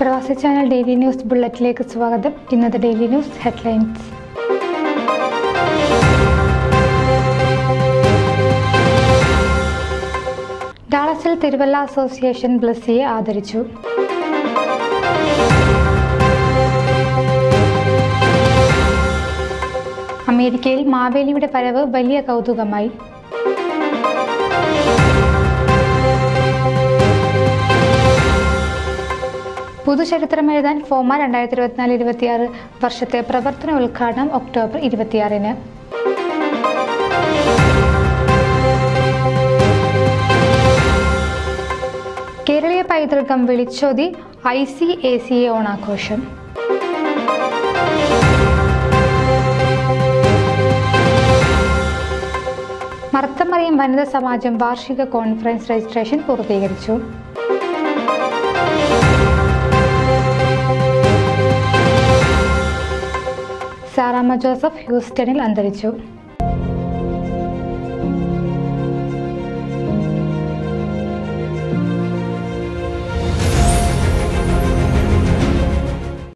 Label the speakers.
Speaker 1: പ്രവാസി channel daily news ബുള്ളറ്റിലേക്ക് സ്വാഗതം. ഇന്നത്തെ ഡെയിലി ന്യൂസ് ഹെഡ്ലൈൻസ്. ഡാളസിൽ തിരുവല്ല അസോസിയേഷൻ ബ്ലസ്സിയെ ആദരിച്ചു. അമേരിക്കയിൽ മാവേലിയുടെ വരവ് വലിയ കൗതുകമായി. പുതുചരിത്രമെഴുതാൻ ഫോമ 2024-26 വർഷത്തെ പ്രവർത്തന ഉദ്ഘാടനം ഒക്ടോബർ 26-ന്. കേരളീയ പൈതൃകം വിളിച്ചോതി ICACA ഓണാഘോഷം. മർത്തമറിയം വനിതാ സമാജം വാർഷിക കോൺഫറൻസ് രജിസ്ട്രേഷൻ പൂർത്തീകരിച്ചു. സാറാമ്മ ജോസഫ് ഹ്യൂസ്റ്റണിൽ അന്തരിച്ചു.